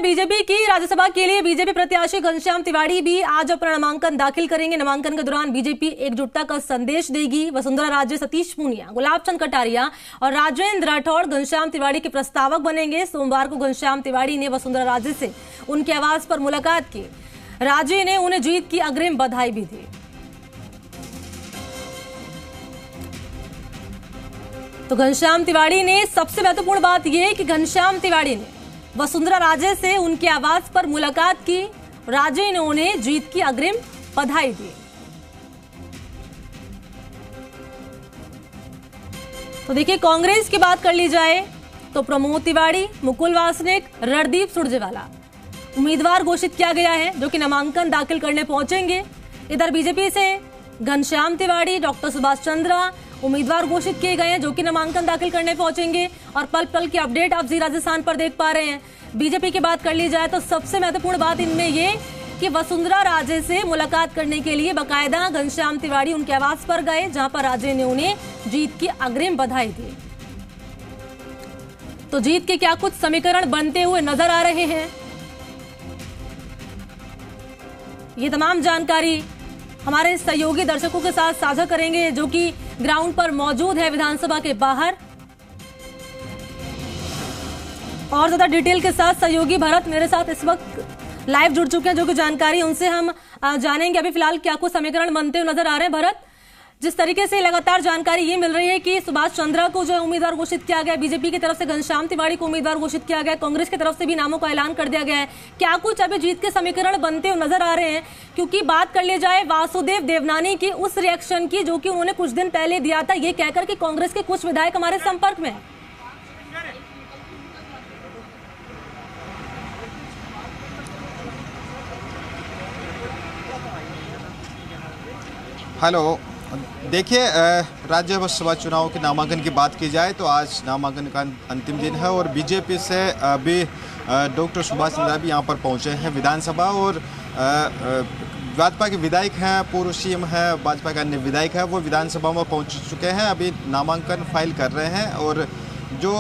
BJP की राज्यसभा के लिए बीजेपी प्रत्याशी घनश्याम तिवाड़ी भी आज अपना नामांकन दाखिल करेंगे। नामांकन के दौरान बीजेपी एकजुटता का संदेश देगी। वसुंधरा राजे, सतीश पूनिया, गुलाब चंद कटारिया और राजेंद्र राठौड़ घनश्याम तिवाड़ी के प्रस्तावक बनेंगे। सोमवार को घनश्याम तिवाड़ी ने वसुंधरा राजे से उनके आवास पर मुलाकात की। राजे ने उन्हें जीत की अग्रिम बधाई भी दी। तो घनश्याम तिवाड़ी ने सबसे महत्वपूर्ण बात यह कि घनश्याम तिवाड़ी ने वसुंधरा राजे से उनके आवास पर मुलाकात की। राजे ने उन्हें जीत की अग्रिम बधाई दी। तो देखिए, कांग्रेस की बात कर ली जाए तो प्रमोद तिवाड़ी, मुकुल वासनिक, रणदीप सुरजेवाला उम्मीदवार घोषित किया गया है, जो कि नामांकन दाखिल करने पहुंचेंगे। इधर बीजेपी से घनश्याम तिवाड़ी, डॉक्टर सुभाष चंद्रा उम्मीदवार घोषित किए गए हैं, जो कि नामांकन दाखिल करने पहुंचेंगे। और पल पल की अपडेट आप जी राजस्थान पर देख पा रहे हैं। बीजेपी की बात कर ली जाए तो सबसे महत्वपूर्ण बात इनमें ये कि वसुंधरा राजे से मुलाकात करने के लिए बाकायदा घनश्याम तिवाड़ी उनके आवास पर गए, जहां पर राजे ने उन्हें जीत की अग्रिम बधाई दी। तो जीत के क्या कुछ समीकरण बनते हुए नजर आ रहे हैं, ये तमाम जानकारी हमारे सहयोगी दर्शकों के साथ साझा करेंगे, जो कि ग्राउंड पर मौजूद है विधानसभा के बाहर। और ज्यादा डिटेल के साथ सहयोगी भरत मेरे साथ इस वक्त लाइव जुड़ चुके हैं, जो कि जानकारी उनसे हम जानेंगे। अभी फिलहाल क्या कुछ समीकरण बनते हुए नजर आ रहे हैं भरत? जिस तरीके से लगातार जानकारी ये मिल रही है कि सुभाष चंद्रा को जो है उम्मीदवार घोषित किया गया, बीजेपी की तरफ से घनश्याम तिवाड़ी को उम्मीदवार घोषित किया गया, कांग्रेस की तरफ से भी नामों का ऐलान कर दिया गया है। क्या कुछ अभी जीत के समीकरण बनते हुए नजर आ रहे हैं? क्योंकि बात कर ली जाए वासुदेव देवनानी की उस रिएक्शन की, जो कि उन्होंने कुछ दिन पहले दिया था, ये कहकर कि कांग्रेस के कुछ विधायक हमारे संपर्क में। हेलो, देखिए, राज्यसभा चुनाव के नामांकन की बात की जाए तो आज नामांकन का अंतिम दिन है और बीजेपी से अभी डॉक्टर सुभाष चंद्रा भी यहाँ पर पहुँचे हैं विधानसभा। और भाजपा के विधायक हैं, पूर्व सीएम हैं, भाजपा के अन्य विधायक हैं, वो विधानसभा में पहुँच चुके हैं। अभी नामांकन फाइल कर रहे हैं और जो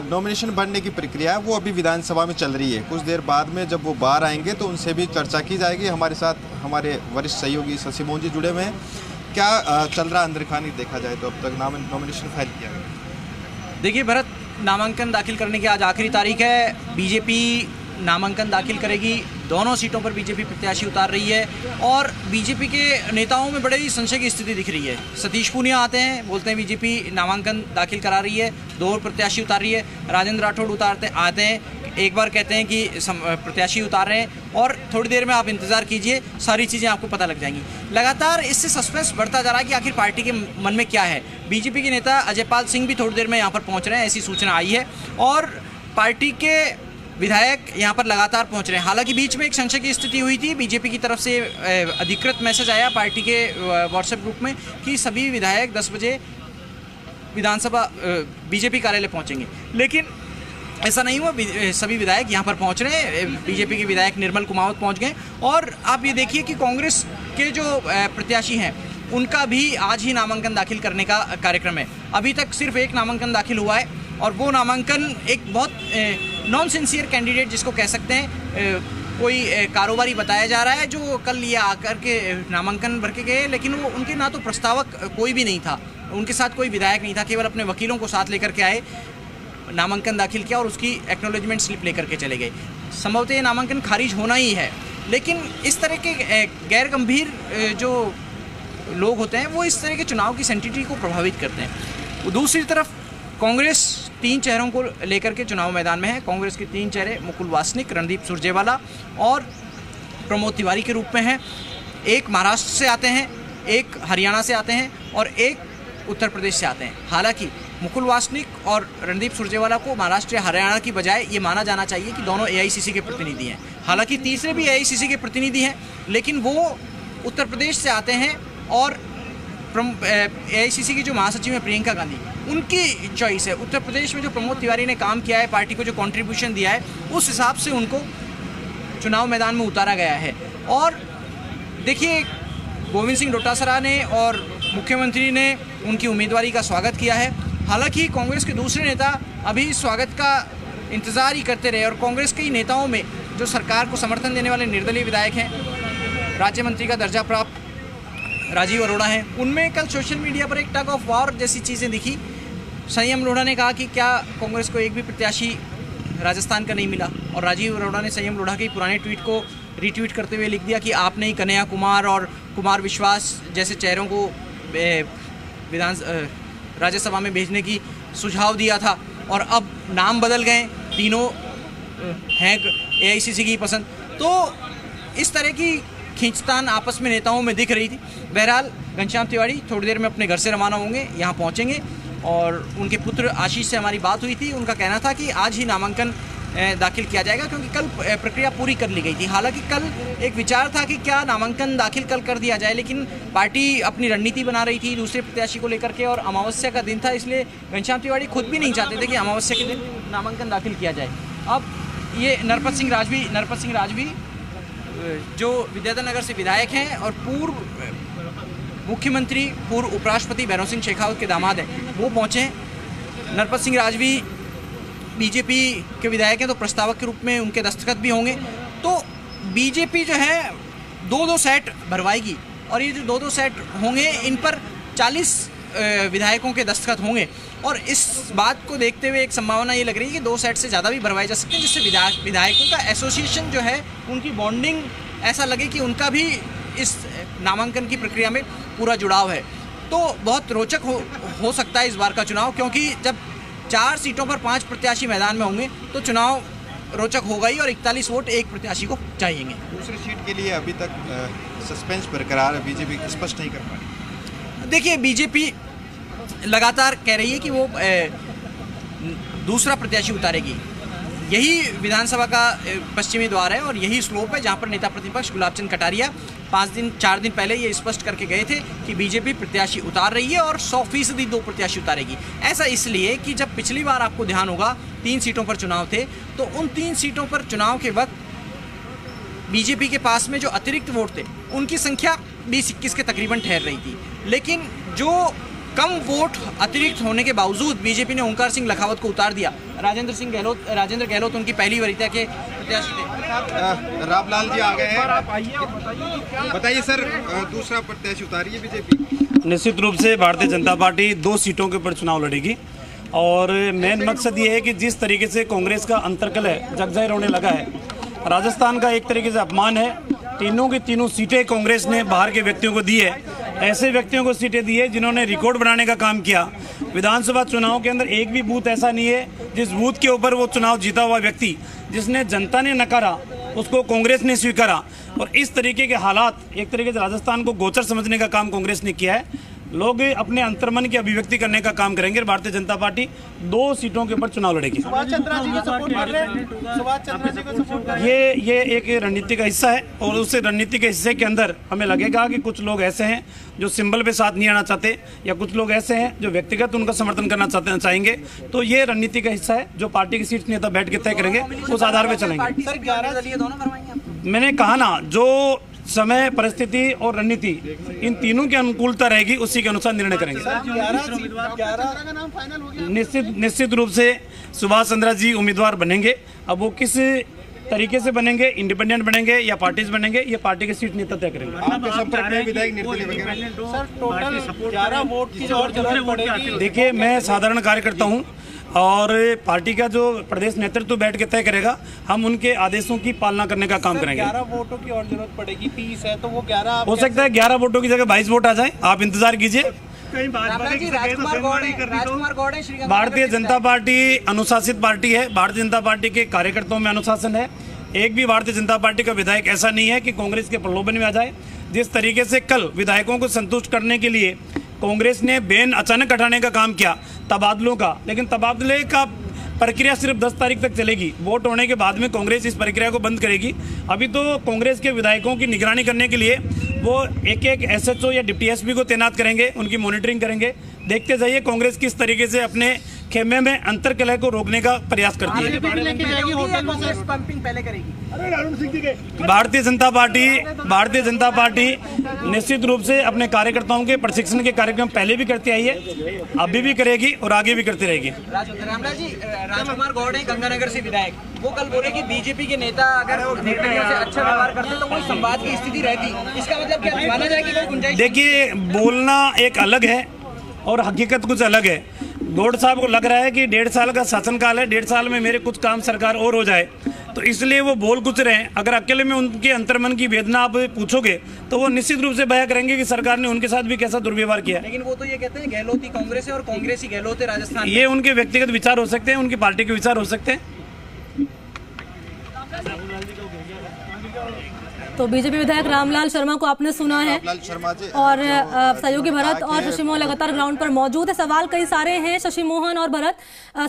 नॉमिनेशन भरने की प्रक्रिया है वो अभी विधानसभा में चल रही है। कुछ देर बाद में जब वो बाहर आएंगे तो उनसे भी चर्चा की जाएगी। हमारे साथ हमारे वरिष्ठ सहयोगी शशि मोहन जी जुड़े हुए हैं। क्या चल रहा अंदर खानी देखा जाए तो अब तक नॉमिनेशन फाइल किया गया? देखिए भरत, नामांकन दाखिल करने की आज आखिरी तारीख है। बीजेपी नामांकन दाखिल करेगी। दोनों सीटों पर बीजेपी प्रत्याशी उतार रही है और बीजेपी के नेताओं में बड़े ही संशय की स्थिति दिख रही है। सतीश पूनिया आते हैं, बोलते हैं बीजेपी नामांकन दाखिल करा रही है, 2 प्रत्याशी उतार रही है। राजेंद्र राठौड़ आते हैं, एक बार कहते हैं कि प्रत्याशी उतार रहे हैं और थोड़ी देर में आप इंतजार कीजिए, सारी चीज़ें आपको पता लग जाएंगी। लगातार इससे सस्पेंस बढ़ता जा रहा है कि आखिर पार्टी के मन में क्या है। बीजेपी के नेता अजय पाल सिंह भी थोड़ी देर में यहाँ पर पहुँच रहे हैं, ऐसी सूचना आई है। और पार्टी के विधायक यहाँ पर लगातार पहुँच रहे हैं। हालांकि बीच में एक संशय की स्थिति हुई थी, बीजेपी की तरफ से अधिकृत मैसेज आया पार्टी के व्हाट्सएप ग्रुप में कि सभी विधायक 10 बजे विधानसभा बीजेपी कार्यालय पहुँचेंगे, लेकिन ऐसा नहीं हुआ। सभी विधायक यहाँ पर पहुँच रहे हैं। बीजेपी के विधायक निर्मल कुमावत पहुँच गए। और आप ये देखिए कि कांग्रेस के जो प्रत्याशी हैं उनका भी आज ही नामांकन दाखिल करने का कार्यक्रम है। अभी तक सिर्फ एक नामांकन दाखिल हुआ है और वो नामांकन एक बहुत नॉन सिंसियर कैंडिडेट जिसको कह सकते हैं, कोई कारोबारी बताया जा रहा है, जो कल ये आकर के नामांकन भर के गए, लेकिन वो उनके ना तो प्रस्तावक कोई भी नहीं था, उनके साथ कोई विधायक नहीं था, केवल अपने वकीलों को साथ लेकर के आए, नामांकन दाखिल किया और उसकी एक्नॉलेजमेंट स्लिप लेकर के चले गए। संभवतः ये नामांकन खारिज होना ही है, लेकिन इस तरह के गैर गंभीर जो लोग होते हैं वो इस तरह के चुनाव की सेंटिटी को प्रभावित करते हैं। दूसरी तरफ कांग्रेस 3 चेहरों को लेकर के चुनाव मैदान में है। कांग्रेस के 3 चेहरे मुकुल वासनिक, रणदीप सुरजेवाला और प्रमोद तिवारी के रूप में हैं। एक महाराष्ट्र से आते हैं, एक हरियाणा से आते हैं और एक उत्तर प्रदेश से आते हैं। हालांकि मुकुल वासनिक और रणदीप सुरजेवाला को महाराष्ट्र या हरियाणा की बजाय ये माना जाना चाहिए कि दोनों एआईसीसी के प्रतिनिधि हैं। हालांकि तीसरे भी एआईसीसी के प्रतिनिधि हैं, लेकिन वो उत्तर प्रदेश से आते हैं और एआईसीसी की जो महासचिव है प्रियंका गांधी, उनकी चॉइस है। उत्तर प्रदेश में जो प्रमोद तिवारी ने काम किया है, पार्टी को जो कंट्रीब्यूशन दिया है, उस हिसाब से उनको चुनाव मैदान में उतारा गया है। और देखिए, गोविंद सिंह डोटासरा ने और मुख्यमंत्री ने उनकी उम्मीदवारी का स्वागत किया है। हालांकि कांग्रेस के दूसरे नेता अभी स्वागत का इंतज़ार ही करते रहे। और कांग्रेस के ही नेताओं में जो सरकार को समर्थन देने वाले निर्दलीय विधायक हैं, राज्य मंत्री का दर्जा प्राप्त राजीव अरोड़ा हैं, उनमें कल सोशल मीडिया पर एक टग ऑफ वॉर जैसी चीज़ें दिखी। संयम लोढ़ा ने कहा कि क्या कांग्रेस को एक भी प्रत्याशी राजस्थान का नहीं मिला, और राजीव अरोड़ा ने संयम लोढ़ा के पुराने ट्वीट को रीट्वीट करते हुए लिख दिया कि आपने ही कन्हैया कुमार और कुमार विश्वास जैसे चेहरों को राज्यसभा में भेजने की सुझाव दिया था, और अब नाम बदल गए, तीनों हैं AICC की पसंद। तो इस तरह की खींचतान आपस में नेताओं में दिख रही थी। बहरहाल घनश्याम तिवारी थोड़ी देर में अपने घर से रवाना होंगे, यहाँ पहुँचेंगे, और उनके पुत्र आशीष से हमारी बात हुई थी। उनका कहना था कि आज ही नामांकन दाखिल किया जाएगा, क्योंकि कल प्रक्रिया पूरी कर ली गई थी। हालांकि कल एक विचार था कि क्या नामांकन दाखिल कल कर दिया जाए, लेकिन पार्टी अपनी रणनीति बना रही थी दूसरे प्रत्याशी को लेकर के, और अमावस्या का दिन था, इसलिए घनश्याम तिवारी खुद भी नहीं चाहते थे कि अमावस्या के दिन नामांकन दाखिल किया जाए। अब ये नरपत सिंह राजवी जो विद्याधर नगर से विधायक हैं और पूर्व मुख्यमंत्री, पूर्व उपराष्ट्रपति भैरव सिंह शेखावत के दामाद हैं, वो पहुँचे हैं। नरपत सिंह राजवी बीजेपी के विधायक हैं, तो प्रस्तावक के रूप में उनके दस्तखत भी होंगे। तो बीजेपी जो है 2-2 सेट भरवाएगी, और ये जो 2-2 सेट होंगे, इन पर 40 विधायकों के दस्तखत होंगे। और इस बात को देखते हुए एक संभावना ये लग रही है कि 2 सेट से ज़्यादा भी भरवाए जा सकते हैं, जिससे विधायकों का एसोसिएशन जो है, उनकी बॉन्डिंग ऐसा लगे कि उनका भी इस नामांकन की प्रक्रिया में पूरा जुड़ाव है। तो बहुत रोचक हो सकता है इस बार का चुनाव, क्योंकि जब 4 सीटों पर 5 प्रत्याशी मैदान में होंगे तो चुनाव रोचक होगा ही, और 41 वोट एक प्रत्याशी को चाहिएंगे। दूसरी सीट के लिए अभी तक सस्पेंस बरकरार है, बीजेपी स्पष्ट नहीं कर पा रही। देखिए, बीजेपी लगातार कह रही है कि वो दूसरा प्रत्याशी उतारेगी। यही विधानसभा का पश्चिमी द्वार है, और यही स्लोप है जहां पर नेता प्रतिपक्ष गुलाब चंद कटारिया 4 दिन पहले ये स्पष्ट करके गए थे कि बीजेपी प्रत्याशी उतार रही है और 100% 2 प्रत्याशी उतारेगी। ऐसा इसलिए कि जब पिछली बार आपको ध्यान होगा 3 सीटों पर चुनाव थे, तो उन 3 सीटों पर चुनाव के वक्त बीजेपी के पास में जो अतिरिक्त वोट थे, उनकी संख्या 20-21 के तकरीबन ठहर रही थी। लेकिन जो कम वोट अतिरिक्त होने के बावजूद बीजेपी ने ओंकार सिंह लखावत को उतार दिया। राजेंद्र गहलोत उनकी पहली वरीयता के प्रत्याशी थे। रामलाल जी आ गए हैं, बताइए सर, दूसरा प्रत्याशी उतारी है बीजेपी? निश्चित रूप से भारतीय जनता पार्टी 2 सीटों के ऊपर चुनाव लड़ेगी, और मेन मकसद ये है कि जिस तरीके से कांग्रेस का अंतर्कलह जगजाहिर होने लगा है, राजस्थान का एक तरीके से अपमान है। तीनों की तीनों सीटें कांग्रेस ने बाहर के व्यक्तियों को दी है, ऐसे व्यक्तियों को सीटें दी है जिन्होंने रिकॉर्ड बनाने का काम किया। विधानसभा चुनाव के अंदर एक भी बूथ ऐसा नहीं है जिस बूथ के ऊपर वो चुनाव जीता हुआ व्यक्ति, जिसने जनता ने नकारा, उसको कांग्रेस ने स्वीकारा। और इस तरीके के हालात एक तरीके से राजस्थान को गोचर समझने का काम कांग्रेस ने किया है। लोग अपने अंतर्मन की अभिव्यक्ति करने का काम करेंगे, और भारतीय जनता पार्टी 2 सीटों के ऊपर चुनाव लड़ेगी। ये एक रणनीति का हिस्सा है, और उस रणनीति के हिस्से के अंदर हमें लगेगा कि कुछ लोग ऐसे हैं जो सिंबल पे साथ नहीं आना चाहते, या कुछ लोग ऐसे हैं जो व्यक्तिगत उनका समर्थन करना चाहेंगे। तो ये रणनीति का हिस्सा है जो पार्टी के शीर्ष नेता बैठ के तय करेंगे, उस आधार पर चलेंगे। मैंने कहा ना, जो समय, परिस्थिति और रणनीति, इन तीनों की अनुकूलता रहेगी, उसी के अनुसार निर्णय करेंगे। निश्चित रूप से सुभाष चंद्रा जी उम्मीदवार बनेंगे। अब वो किस तरीके से बनेंगे, इंडिपेंडेंट बनेंगे या पार्टीज बनेंगे, ये पार्टी के सीट नेता तय करेंगे। देखिए, मैं साधारण कार्यकर्ता हूँ, और पार्टी का जो प्रदेश नेतृत्व बैठ के तय करेगा, हम उनके आदेशों की पालना करने का काम करेंगे। 11 वोटों की और जरूरत पड़ेगी, 30 है तो वो 11 हो सकता है 11 वोटों की जगह 22 वोट आ जाए, आप इंतजार कीजिए। भारतीय जनता पार्टी अनुशासित पार्टी है, भारतीय जनता पार्टी के कार्यकर्ताओं में अनुशासन है। एक भी भारतीय जनता पार्टी का विधायक ऐसा नहीं है कि कांग्रेस के प्रलोभन में आ जाए। जिस तरीके से कल विधायकों को संतुष्ट करने के लिए कांग्रेस ने बैन अचानक हटाने का काम किया तबादलों का, लेकिन तबादले का प्रक्रिया सिर्फ 10 तारीख तक चलेगी। वोट होने के बाद में कांग्रेस इस प्रक्रिया को बंद करेगी। अभी तो कांग्रेस के विधायकों की निगरानी करने के लिए वो एक SHO या डिप्टी SP को तैनात करेंगे, उनकी मॉनिटरिंग करेंगे। देखते जाइए कांग्रेस किस तरीके से अपने खेमे में अंतर्कलह को रोकने का प्रयास करती है। पंपिंग पहले करेगी भारतीय जनता पार्टी निश्चित रूप से अपने कार्यकर्ताओं के प्रशिक्षण के कार्यक्रम पहले भी करती आई है, अभी भी करेगी और आगे भी करती रहेगी। रामलाल जी, राजकुमार गौड़ है गंगानगर से विधायक, वो कल बोले कि बीजेपी के नेता अगर निर्दलीयों से अच्छा व्यवहार करते तो कोई संवाद की स्थिति रहती, इसका मतलब क्या माना जाए कि कोई गुंजाइश? देखिए, बोलना एक अलग है और हकीकत कुछ अलग है। गौड़ साहब को लग रहा है कि 1.5 साल का शासनकाल है, 1.5 साल में मेरे कुछ काम सरकार और हो जाए, तो इसलिए वो बोल कुछ रहे हैं। अगर अकेले में उनके अंतर्मन की वेदना आप पूछोगे तो वो निश्चित रूप से बयां करेंगे कि सरकार ने उनके साथ भी कैसा दुर्व्यवहार किया। लेकिन वो तो ये कहते हैं गहलोती कांग्रेस है और कांग्रेस ही गहलोत है राजस्थान। ये उनके व्यक्तिगत विचार हो सकते हैं, उनकी पार्टी के विचार हो सकते हैं। तो बीजेपी विधायक रामलाल शर्मा को आपने सुना है, और सहयोगी भरत और शशि मोहन लगातार ग्राउंड पर मौजूद है। सवाल कई सारे हैं शशि मोहन और भरत,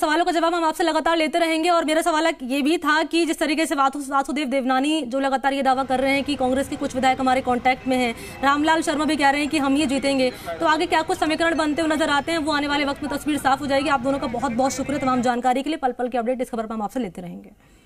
सवालों का जवाब हम आपसे लगातार लेते रहेंगे। और मेरा सवाल ये भी था कि जिस तरीके से वासुदेव देवनानी जो लगातार ये दावा कर रहे हैं कि कांग्रेस के कुछ विधायक हमारे कॉन्टैक्ट में हैं, रामलाल शर्मा भी कह रहे हैं कि हम ही जीतेंगे, तो आगे क्या कुछ समीकरण बनते हुए नजर आते हैं, वो आने वाले वक्त में तस्वीर साफ हो जाएगी। आप दोनों का बहुत बहुत शुक्रिया तमाम जानकारी के लिए। पल पल की अपडेट इस खबर पर हम आपसे लेते रहेंगे।